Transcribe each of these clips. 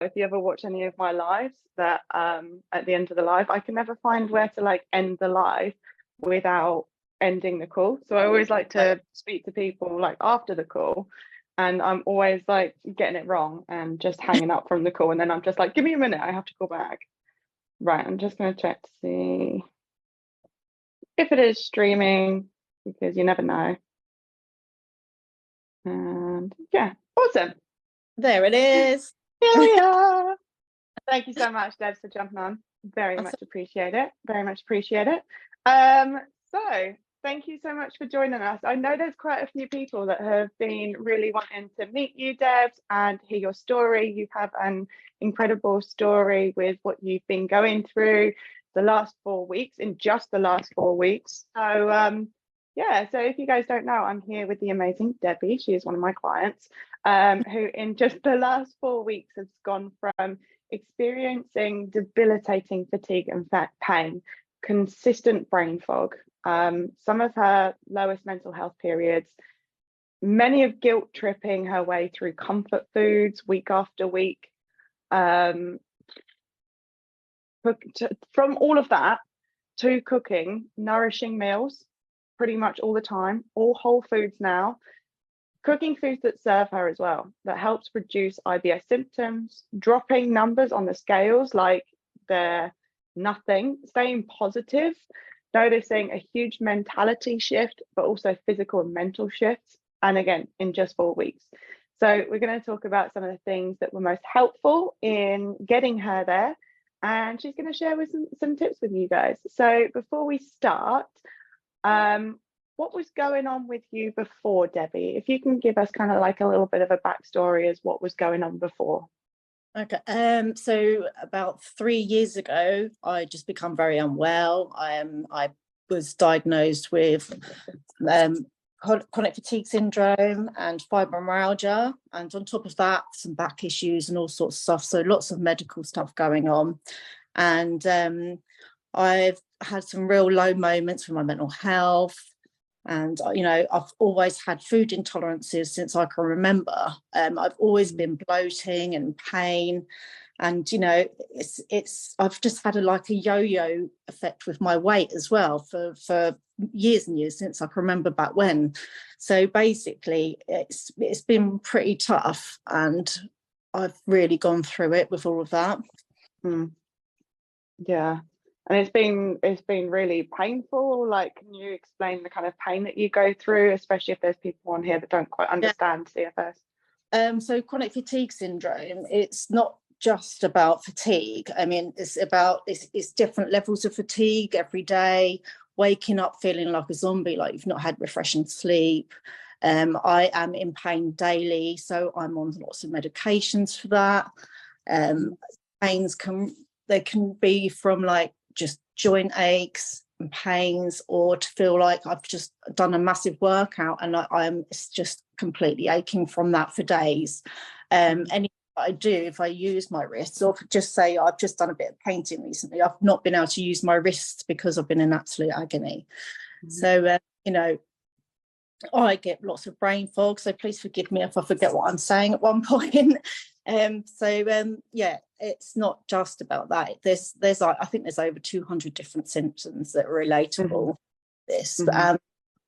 if you ever watch any of my lives, that at the end of the live, I can never find where to like end the live without ending the call. So I always like to speak to people like after the call, and I'm always like getting it wrong and just hanging up from the call, and then I'm just like, give me a minute, I have to call back. Right, I'm just going to check to see if it is streaming, because you never know. And yeah, awesome. There it is. Here we are. Thank you so much, Deb, for jumping on. Very much appreciate it. Very much appreciate it. So thank you so much for joining us. I know there's quite a few people that have been really wanting to meet you, Deb, and hear your story. You have an incredible story with what you've been going through the last 4 weeks, in just the last 4 weeks. So yeah, so if you guys don't know, I'm here with the amazing Debbie. She is one of my clients, who in just the last 4 weeks has gone from experiencing debilitating fatigue and pain, consistent brain fog, some of her lowest mental health periods, many of guilt tripping her way through comfort foods week after week. From all of that to cooking nourishing meals pretty much all the time, all whole foods now, cooking foods that serve her as well, that helps reduce IBS symptoms, dropping numbers on the scales like they're nothing, staying positive, noticing a huge mentality shift, but also physical and mental shifts. And again, in just 4 weeks. So we're going to talk about some of the things that were most helpful in getting her there. And she's going to share with some tips with you guys. So before we start, what was going on with you before, Debbie? If you can give us kind of like a little bit of a backstory as what was going on before. Okay. So about 3 years ago, I just become very unwell. I was diagnosed with chronic fatigue syndrome and fibromyalgia, and on top of that, some back issues and all sorts of stuff. So lots of medical stuff going on, and I've had some real low moments with my mental health. And, you know, I've always had food intolerances since I can remember. I've always been bloating and pain. And, you know, I've just had a yo-yo effect with my weight as well for years and years since I can remember back when. So basically, it's been pretty tough. And I've really gone through it with all of that. Yeah. And it's been really painful. Like, can you explain the kind of pain that you go through, especially if there's people on here that don't quite understand CFS? So chronic fatigue syndrome, it's not just about fatigue. I mean, it's different levels of fatigue every day, waking up feeling like a zombie, like you've not had refreshing sleep. I am in pain daily, so I'm on lots of medications for that. Pains can be from like just joint aches and pains, or to feel like I've just done a massive workout and I'm just completely aching from that for days. Anything I do, if I use my wrists, or just say I've just done a bit of painting recently, I've not been able to use my wrists because I've been in absolute agony. So you know, I get lots of brain fog, so please forgive me if I forget what I'm saying at one point. Yeah, it's not just about that. There's I think there's over 200 different symptoms that are relatable to this.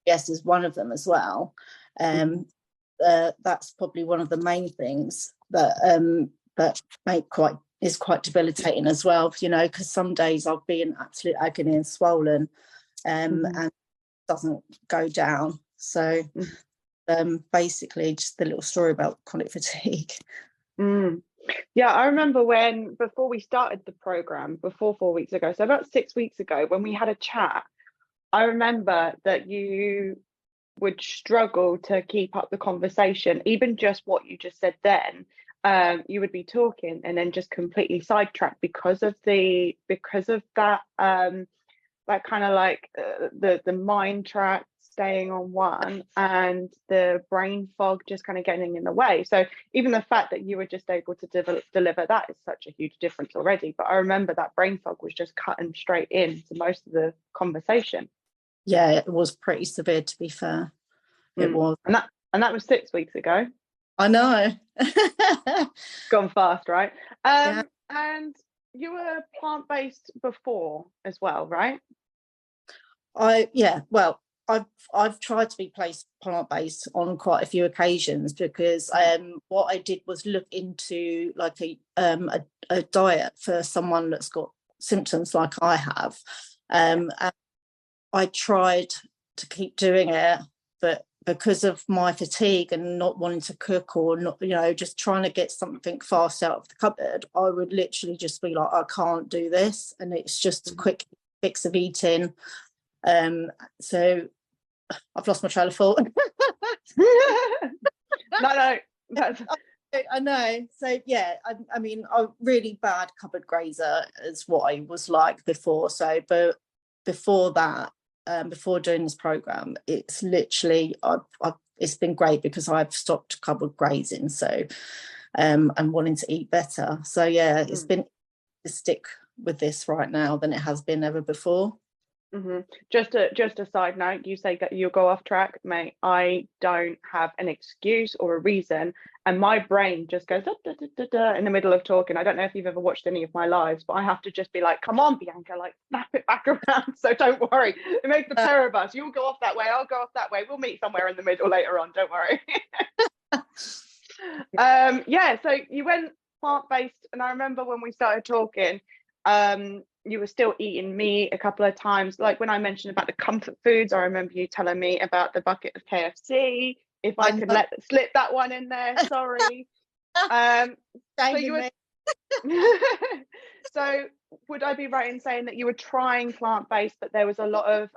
Yes, is one of them as well. That's probably one of the main things that is quite debilitating as well, you know, because some days I'll be in absolute agony and swollen, and it doesn't go down. So basically just the little story about chronic fatigue. Yeah, I remember before we started the program, before 4 weeks ago, so about 6 weeks ago, when we had a chat, I remember that you would struggle to keep up the conversation, even just what you just said then. You would be talking and then just completely sidetracked because of that that kind of like the mind track staying on one and the brain fog just kind of getting in the way. So even the fact that you were just able to deliver that is such a huge difference already. But I remember that brain fog was just cutting straight into most of the conversation. Yeah, it was pretty severe, to be fair. It was. And that was 6 weeks ago. I know. Gone fast, right? Yeah. And you were plant-based before as well, right? Well, I've tried to be plant-based on quite a few occasions, because what I did was look into like a diet for someone that's got symptoms like I have. And I tried to keep doing it, but because of my fatigue and not wanting to cook, or not, just trying to get something fast out of the cupboard, I would literally just be like, I can't do this. And it's just a quick fix of eating. So I've lost my trail of thought. No, that's... I know. So yeah, I mean, a really bad cupboard grazer is what I was like before. So, but before that, before doing this program, it's literally it's been great, because I've stopped cupboard grazing. So, and wanting to eat better. So yeah, it's been to stick with this right now than it has been ever before. Just a side note, you say that you'll go off track, mate. I don't have an excuse or a reason, and my brain just goes da, da, da, da, da, in the middle of talking. I don't know if you've ever watched any of my lives, but I have to just be like, come on, Bianca, like snap it back around. So don't worry, it makes the pair of us. You'll go off that way, I'll go off that way. We'll meet somewhere in the middle later on, don't worry. So you went plant-based, and I remember when we started talking, you were still eating meat a couple of times. Like when I mentioned about the comfort foods, I remember you telling me about the bucket of KFC. If I could slip that one in there, sorry. So you were so would I be right in saying that you were trying plant-based, but there was a lot of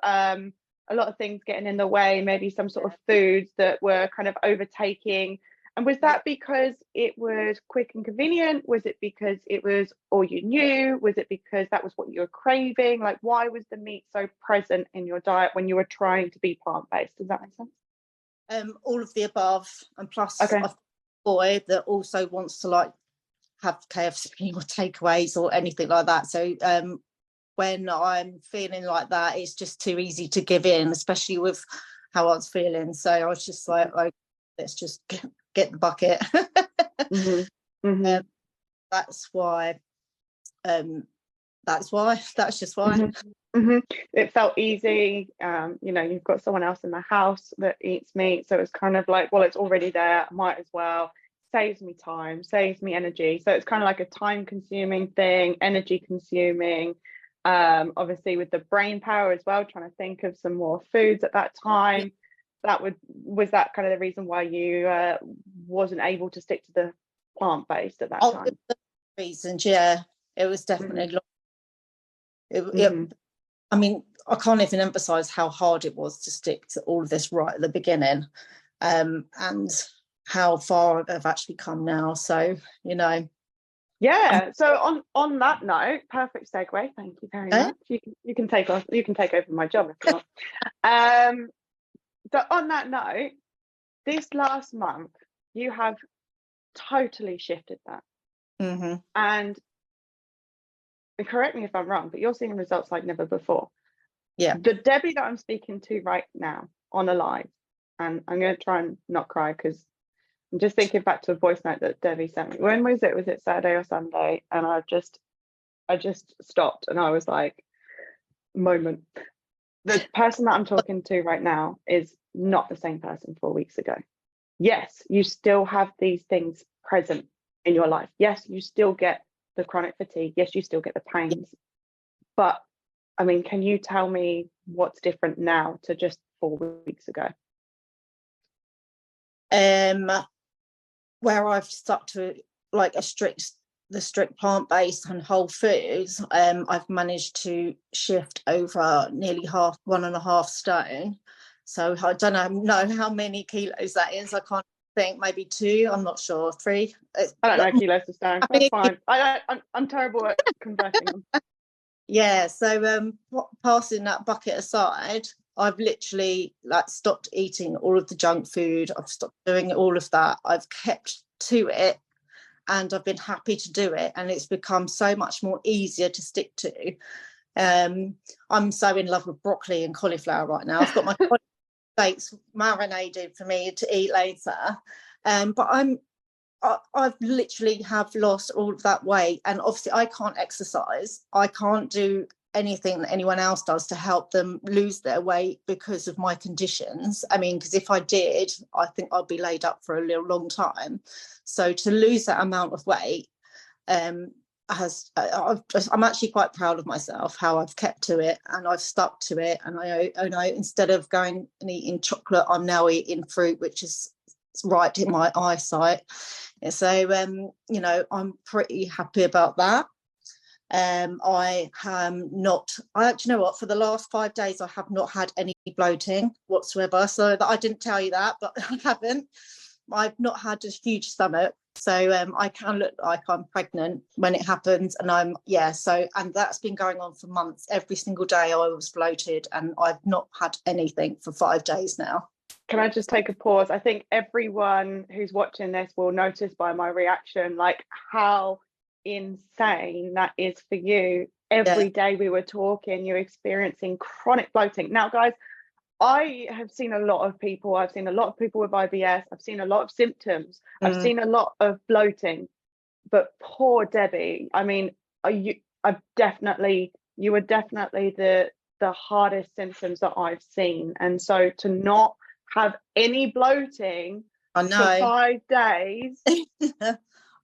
things getting in the way, maybe some sort of foods that were kind of overtaking? And was that because it was quick and convenient? Was it because it was all you knew? Was it because that was what you were craving? Like, why was the meat so present in your diet when you were trying to be plant-based? Does that make sense? All of the above, and plus I've got a boy that also wants to like have KFC or takeaways or anything like that. So when I'm feeling like that, it's just too easy to give in, especially with how I was feeling. So I was just like, let's just get the bucket. That's why. That's just why. It felt easy. You've got someone else in the house that eats meat, so it's kind of like, well, it's already there, I might as well. Saves me time, saves me energy. So it's kind of like a time consuming thing, energy consuming. Obviously with the brain power as well, trying to think of some more foods at that time. Was that kind of the reason why you wasn't able to stick to the plant-based at that time? Reasons, yeah. It was definitely I mean, I can't even emphasize how hard it was to stick to all of this right at the beginning, and how far I've actually come now. So, Yeah. So on that note, perfect segue. Thank you very much. You can take over my job if you want. So on that note, this last month you have totally shifted that. And correct me if I'm wrong, but you're seeing results like never before. Yeah. The Debbie that I'm speaking to right now on a live, and I'm going to try and not cry because I'm just thinking back to a voice note that Debbie sent me. When was it? Was it Saturday or Sunday? And I just stopped and I was like, moment. The person that I'm talking to right now is not the same person 4 weeks ago. Yes, you still have these things present in your life. Yes, you still get the chronic fatigue. Yes, you still get the pains. But I mean, can you tell me what's different now to just 4 weeks ago? Where I've stuck to like the strict plant-based and whole foods, I've managed to shift over nearly 1.5 stone. So I don't know how many kilos that is. I can't think, maybe 2, I'm not sure, 3. I don't know kilos to stone. That's fine. I'm terrible at converting them. Yeah, so passing that bucket aside, I've literally like stopped eating all of the junk food. I've stopped doing all of that. I've kept to it, and I've been happy to do it, and it's become so much more easier to stick to. I'm so in love with broccoli and cauliflower right now. I've got my steaks marinated for me to eat later. But I've literally have lost all of that weight, and obviously I can't exercise. I can't do anything that anyone else does to help them lose their weight because of my conditions. I mean, because if I did, I think I'd be laid up for a little long time. So to lose that amount of weight, I'm actually quite proud of myself, how I've kept to it and I've stuck to it. And I know instead of going and eating chocolate, I'm now eating fruit, which is right in my eyesight. So you know, I'm pretty happy about that. I am not, do you know what, for the last 5 days I have not had any bloating whatsoever. So that I didn't tell you that, but I haven't. I've not had a huge stomach, so I can look like I'm pregnant when it happens. And and that's been going on for months. Every single day I was bloated, and I've not had anything for 5 days now. Can I just take a pause? I think everyone who's watching this will notice by my reaction, like, how insane that is for you. Every day we were talking, you're experiencing chronic bloating. Now, guys, I have seen a lot of people. I've seen a lot of people with IBS. I've seen a lot of symptoms. I've seen a lot of bloating. But poor Debbie, I mean, you were definitely the hardest symptoms that I've seen. And so to not have any bloating for 5 days.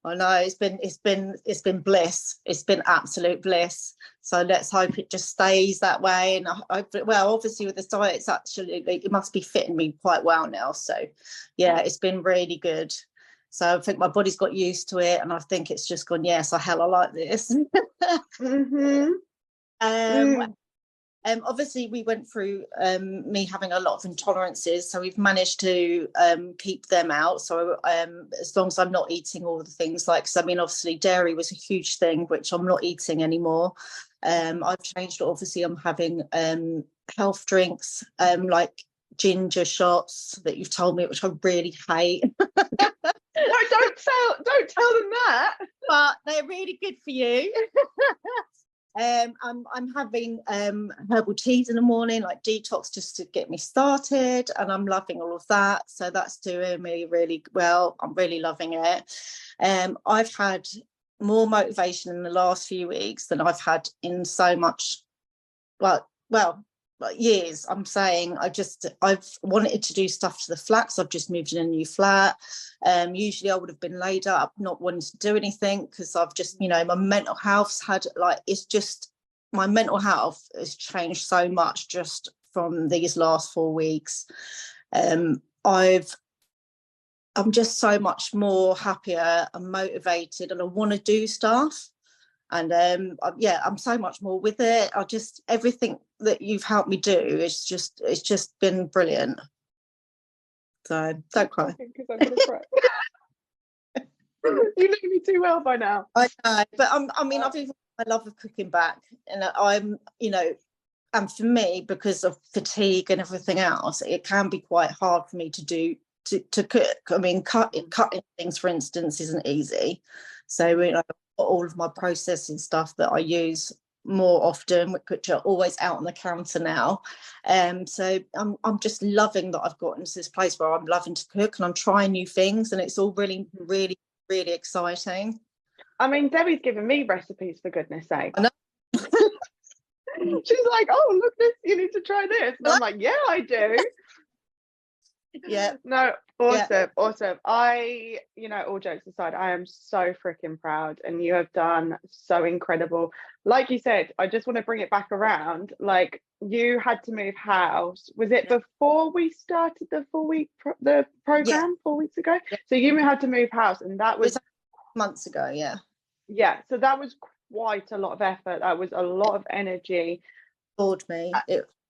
I know, it's been bliss. It's been absolute bliss. So let's hope it just stays that way. And well, obviously with the diet, it's actually, it must be fitting me quite well now. So yeah, it's been really good. So I think my body's got used to it, and I think it's just gone, yes, I hella like this. Obviously we went through me having a lot of intolerances, so we've managed to keep them out. So as long as I'm not eating all the things, like, so I mean, obviously dairy was a huge thing, which I'm not eating anymore. I've changed. Obviously I'm having health drinks, like ginger shots that you've told me, which I really hate. No, don't tell them that. But they're really good for you. I'm having herbal teas in the morning, like detox, just to get me started, and I'm loving all of that. So that's doing me really well. I'm really loving it. I've had more motivation in the last few weeks than I've had in so much, years. I'm saying I've wanted to do stuff to the flat, because I've just moved in a new flat. Usually I would have been laid up not wanting to do anything, because I've just, you know, my mental health's had, like, it's just, my mental health has changed so much just from these last 4 weeks. I'm just so much more happier and motivated, and I want to do stuff. And I'm so much more with it. Everything that you've helped me do, it's just been brilliant. So don't cry. Because I'm gonna cry. You know me too well by now. I know, but I've even got my love of cooking back, and I'm, you know, and for me, because of fatigue and everything else, it can be quite hard for me to cook. I mean, cutting things, for instance, isn't easy. So, you know, all of my processing stuff that I use more often, which are always out on the counter now. So I'm just loving that I've gotten to this place where I'm loving to cook, and I'm trying new things, and it's all really, really, really exciting. I mean, Debbie's given me recipes, for goodness sake. I know. She's like, oh, look, this, you need to try this. And I'm like, yeah, I do. Yeah. No, awesome. You know, all jokes aside, I am so freaking proud, and you have done so incredible. Like you said, I just want to bring it back around. Like, you had to move house. Was it before we started the 4-week program 4 weeks ago? Yeah. So you had to move house, and that was months ago. Yeah. So that was quite a lot of effort. That was a lot of energy. Bored me.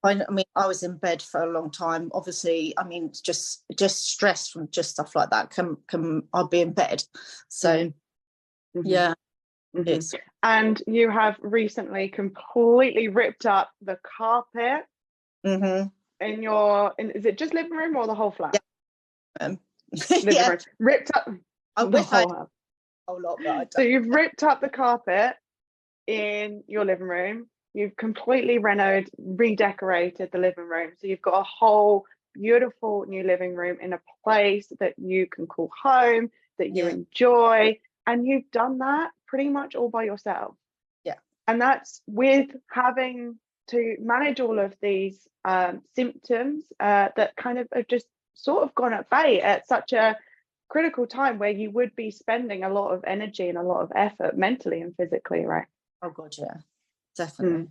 I mean, I was in bed for a long time. Obviously, I mean, just stress from just stuff like that I'll be in bed. So, yeah. Mm-hmm. And you have recently completely ripped up the carpet in is it just living room or the whole flat? Yeah. Living room. Ripped up the whole lot. But so you've ripped up the carpet in your living room. You've completely redecorated the living room. So you've got a whole beautiful new living room in a place that you can call home, that you Yeah. enjoy, and you've done that pretty much all by yourself. Yeah. And that's with having to manage all of these symptoms that kind of have just sort of gone at bay at such a critical time where you would be spending a lot of energy and a lot of effort mentally and physically, right? Oh God, yeah, definitely.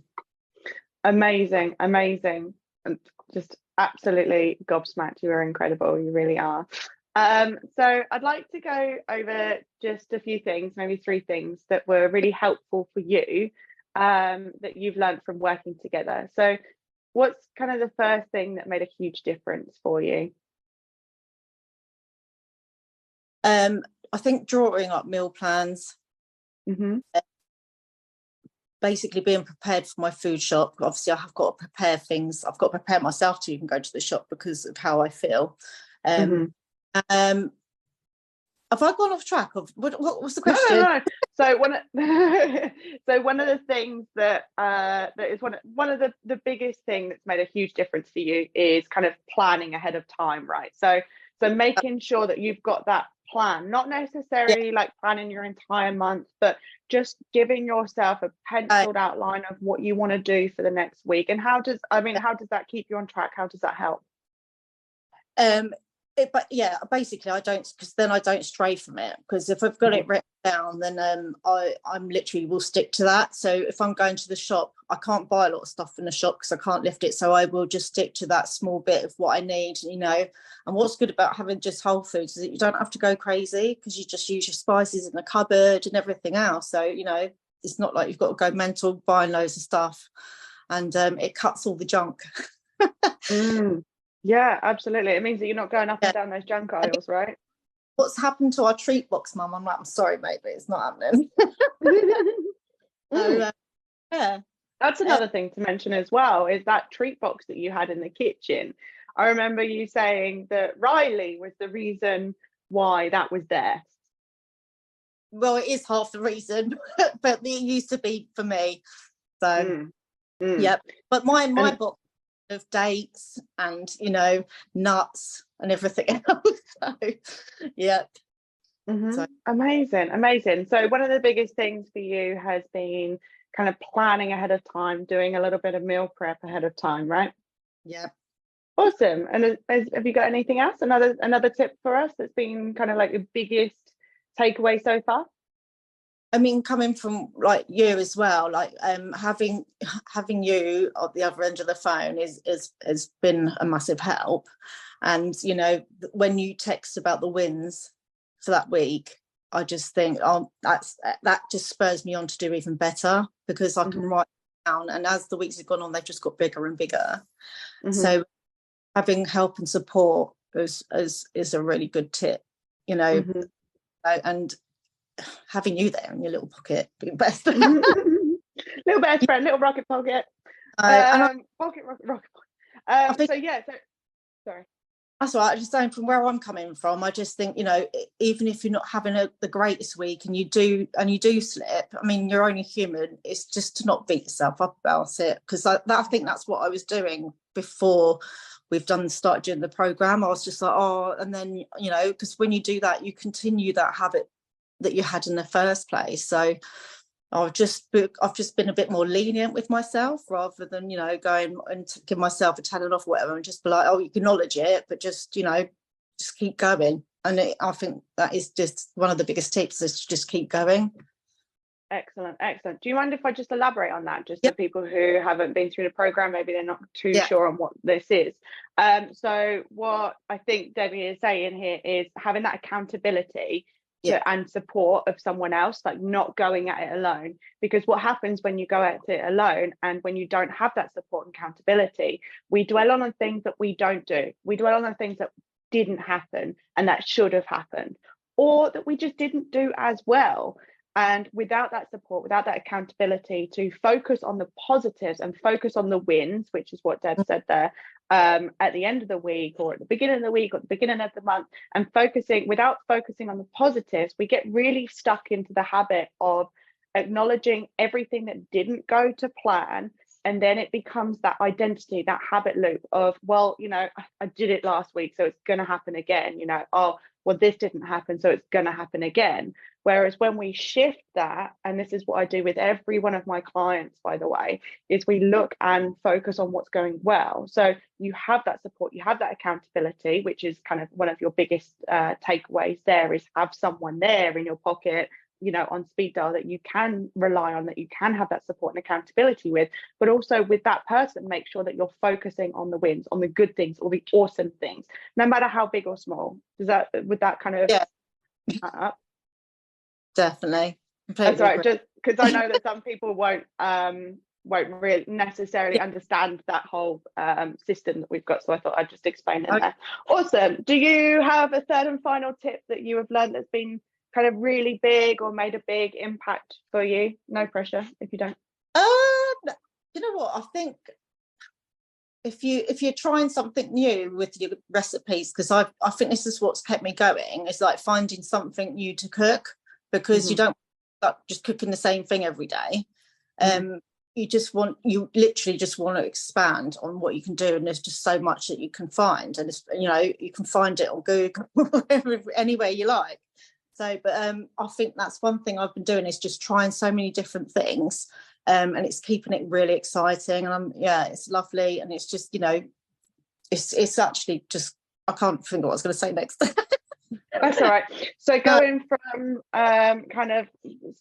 Amazing, amazing, and just absolutely gobsmacked. You are incredible. You really are. So I'd like to go over just a few things, maybe 3 things that were really helpful for you, that you've learned from working together. So what's kind of the first thing that made a huge difference for you? I think drawing up meal plans, basically being prepared for my food shop. Obviously, I have got to prepare things. I've got to prepare myself to even go to the shop because of how I feel. Have I gone off track of what was the question? No. So one of the things that is one of the biggest thing that's made a huge difference for you is kind of planning ahead of time, right? So making sure that you've got that plan, not necessarily like planning your entire month, but just giving yourself a penciled outline of what you want to do for the next week. And how does that keep you on track? How does that help? But yeah, basically I don't, because then I don't stray from it, because if I've got it written down, then I'm literally will stick to that. So if I'm going to the shop, I can't buy a lot of stuff in the shop because I can't lift it, so I will just stick to that small bit of what I need, you know. And what's good about having just whole foods is that you don't have to go crazy, because you just use your spices in the cupboard and everything else. So, you know, it's not like you've got to go mental buying loads of stuff, and it cuts all the junk. Yeah, absolutely. It means that you're not going up and down those junk aisles, right? What's happened to our treat box, Mum? I'm like, I'm sorry, mate, but it's not happening. Yeah. That's another thing to mention as well, is that treat box that you had in the kitchen. I remember you saying that Riley was the reason why that was there. Well, it is half the reason, but it used to be for me. So, yeah. But my box of dates and, you know, nuts and everything else. So, yeah. So. Amazing. So one of the biggest things for you has been kind of planning ahead of time, doing a little bit of meal prep ahead of time, right? Yeah. Awesome. And have you got anything else? Another tip for us that's been kind of like your biggest takeaway so far? I mean, coming from like you as well, like having you at the other end of the phone has been a massive help. And you know, when you text about the wins for that week, I just think, oh, that just spurs me on to do even better, because I can write down, and as the weeks have gone on, they've just got bigger and bigger. So having help and support is a really good tip, you know, and having you there in your little pocket being best. Little best friend, little rocket pocket. Pocket rocket. Sorry. That's right. I'm just saying, from where I'm coming from, I just think, you know, even if you're not having the greatest week and you do slip, I mean, you're only human. It's just to not beat yourself up about it, because I think that's what I was doing before we've started doing the program. I was just like, oh, and then, you know, because when you do that, you continue that habit that you had in the first place. So I've just been a bit more lenient with myself, rather than, you know, going and give myself a telling off or whatever, and just be like, oh, you acknowledge it, but just, you know, just keep going. And I think that is just one of the biggest tips, is to just keep going. Excellent. Do you mind if I just elaborate on that, just for people who haven't been through the program, maybe they're not too sure on what this is? So what I think Debbie is saying here is having that accountability and support of someone else, like not going at it alone. Because what happens when you go at it alone, and when you don't have that support and accountability, we dwell on the things that we don't do. We dwell on the things that didn't happen and that should have happened, or that we just didn't do as well. And without that support, without that accountability to focus on the positives and focus on the wins, which is what Deb said there, at the end of the week, or at the beginning of the week, or at the beginning of the month, and without focusing on the positives, we get really stuck into the habit of acknowledging everything that didn't go to plan And then it becomes that identity, that habit loop of, well, you know, I did it last week, so it's going to happen again. You know, oh, well, this didn't happen, so it's going to happen again. Whereas when we shift that, and this is what I do with every one of my clients, by the way, is we look and focus on what's going well. So you have that support, you have that accountability, which is kind of one of your biggest takeaways there, is have someone there in your pocket, you know, on speed dial, that you can rely on, that you can have that support and accountability with. But also with that person, make sure that you're focusing on the wins, on the good things, or the awesome things, no matter how big or small. Would that kind of Definitely. That's right. Just because I know that some people won't really necessarily understand that whole system that we've got, so I thought I'd just explain it there. Awesome. Do you have a third and final tip that you have learned that's been kind of really big or made a big impact for you? No pressure if you don't. You know what, I think if you're trying something new with your recipes, because I think this is what's kept me going, is like finding something new to cook, because you don't just cooking the same thing every day. You literally just want to expand on what you can do, and there's just so much that you can find, and it's, you know, you can find it on Google anywhere you like. So, but I think that's one thing I've been doing, is just trying so many different things, and it's keeping it really exciting. And it's lovely, and it's just, you know, it's actually just, I can't think what I was going to say next. That's all right. So going from kind of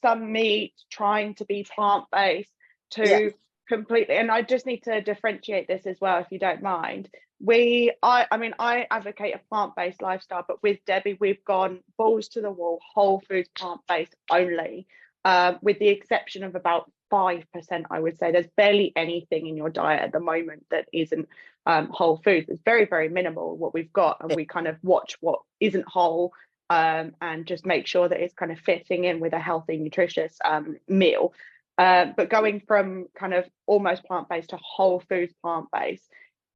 some meat, trying to be plant-based, to completely, and I just need to differentiate this as well, if you don't mind. I advocate a plant-based lifestyle, but with Debbie, we've gone balls to the wall, whole foods, plant-based only, with the exception of about 5%, I would say. There's barely anything in your diet at the moment that isn't whole foods. It's very, very minimal what we've got, and we kind of watch what isn't whole, and just make sure that it's kind of fitting in with a healthy, nutritious meal. But going from kind of almost plant-based to whole foods plant-based,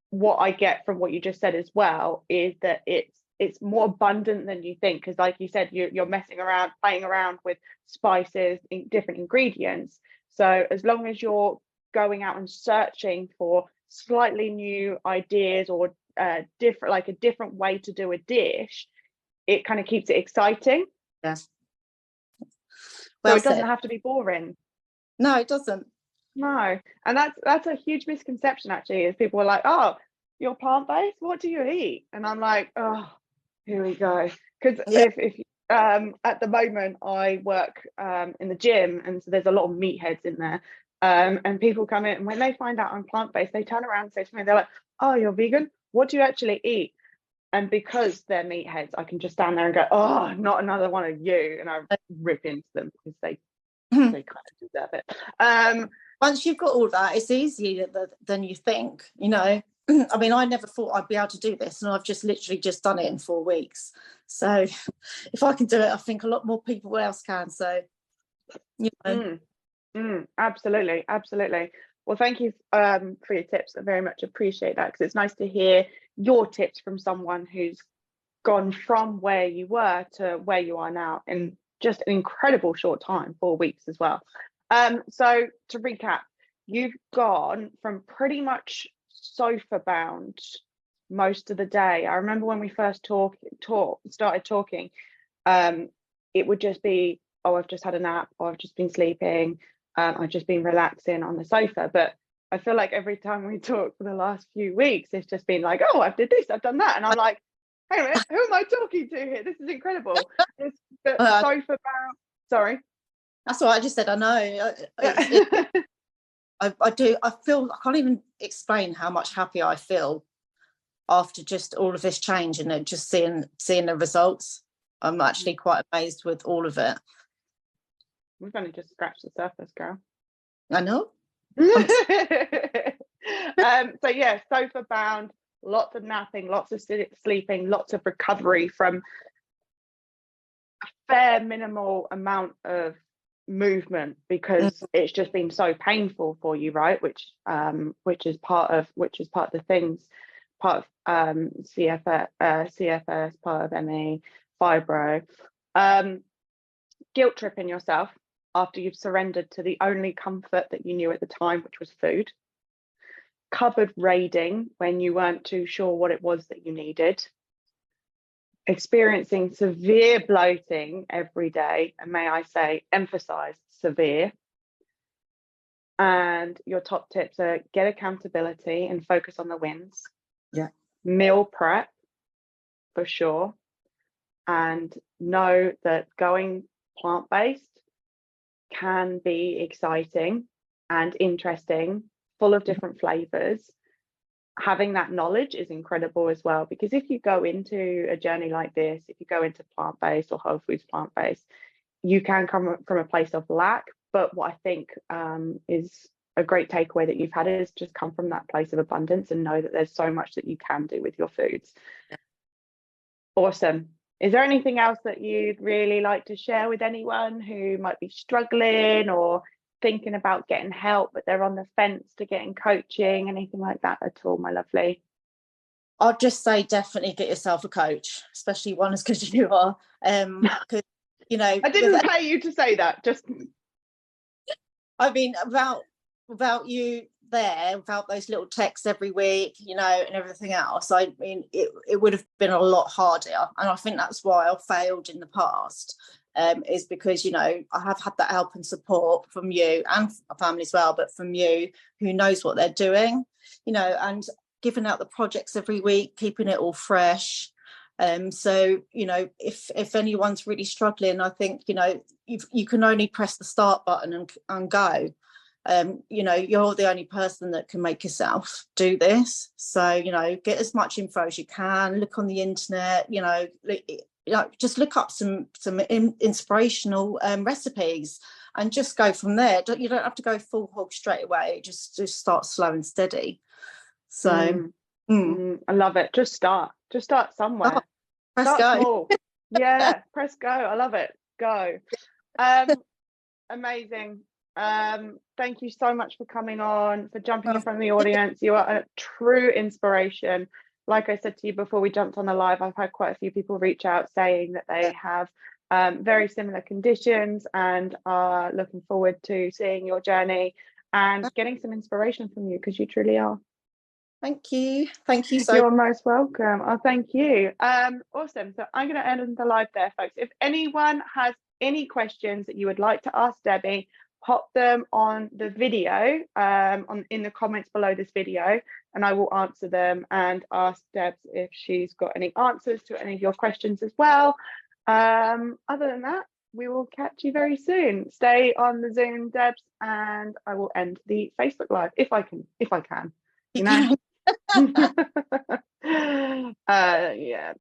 what I get from what you just said as well is that it's more abundant than you think, because like you said, you're messing around, playing around with spices, different ingredients. So as long as you're going out and searching for slightly new ideas, or a different way to do a dish, it kind of keeps it exciting. Yes. So it doesn't have to be boring. No, it doesn't. No, and that's a huge misconception, actually, is people are like, oh, you're plant-based, what do you eat? And I'm like, oh, here we go. Because if at the moment I work in the gym, and so there's a lot of meatheads in there, and people come in, and when they find out I'm plant-based, they turn around and say to me, they're like, oh, you're vegan, what do you actually eat? And because they're meatheads, I can just stand there and go, oh, not another one of you, and I rip into them, because they kind of deserve it. Once you've got all that, it's easier than you think, you know. I mean, I never thought I'd be able to do this, and I've just literally just done it in 4 weeks. So if I can do it, I think a lot more people else can. So, you know. Absolutely. Well, thank you for your tips. I very much appreciate that, because it's nice to hear your tips from someone who's gone from where you were to where you are now in just an incredible short time, 4 weeks as well. So to recap, you've gone from pretty much sofa bound most of the day. I remember when we first started talking, it would just be, oh, I've just had a nap, or I've just been sleeping, I've just been relaxing on the sofa. But I feel like every time we talk for the last few weeks, it's just been like, oh, I've did this, I've done that, and I'm like, hey, a minute, who am I talking to here? This is incredible. Sofa bound. Sorry. That's what I just said. I know. I do. I feel, I can't even explain how much happier I feel after just all of this change, and then just seeing the results. I'm actually quite amazed with all of it. We've only just scratched the surface, girl. I know. So yeah, sofa bound, lots of napping, lots of sleeping, lots of recovery from a fair minimal amount of movement, because it's just been so painful for you, right? Which is part of the things, part of CFS, part of ME, fibro. Guilt tripping yourself after you've surrendered to the only comfort that you knew at the time, which was food. cupboard raiding when you weren't too sure what it was that you needed, experiencing severe bloating every day, and may I say, emphasize severe. And your top tips are get accountability and focus on the wins. Yeah. Meal prep, for sure. And know that going plant-based can be exciting and interesting, full of different flavors. Having that knowledge is incredible as well, because if you go into a journey like this, if you go into plant-based or whole foods plant-based, you can come from a place of lack. But what I think is a great takeaway that you've had is just come from that place of abundance and know that there's so much that you can do with your foods. Awesome. Is there anything else that you'd really like to share with anyone who might be struggling or thinking about getting help, but they're on the fence to getting coaching, anything like that at all, my lovely? I'd just say definitely get yourself a coach, especially one as good as you are. Because, you know, I didn't pay you to say that. Just, I mean, without you there, without those little texts every week, you know, and everything else, I mean, it would have been a lot harder. And I think that's why I failed in the past. Is because, you know, I have had that help and support from you and my family as well, but from you who knows what they're doing, you know, and giving out the projects every week, keeping it all fresh. So, you know, if anyone's really struggling, I think, you know, you can only press the start button and go. You know, you're the only person that can make yourself do this. So, you know, get as much info as you can, look on the internet, you know, just look up some inspirational recipes and just go from there. You don't have to go full hog straight away. Just start slow and steady. So I love it. Just start somewhere. Press go. Small. Yeah, press go. I love it. Go. Amazing. Thank you so much for coming on, for jumping in front of the audience. You are a true inspiration. Like I said to you before we jumped on the live, I've had quite a few people reach out saying that they have very similar conditions and are looking forward to seeing your journey and getting some inspiration from you, because you truly are. Thank you. Thank you so You're most welcome. Oh, thank you. Awesome. So I'm going to end the live there, folks. If anyone has any questions that you would like to ask Debbie, pop them on the video, in the comments below this video, and I will answer them and ask Debs if she's got any answers to any of your questions as well. Other than that, we will catch you very soon. Stay on the Zoom, Debs, and I will end the Facebook Live if I can, you know. Yeah,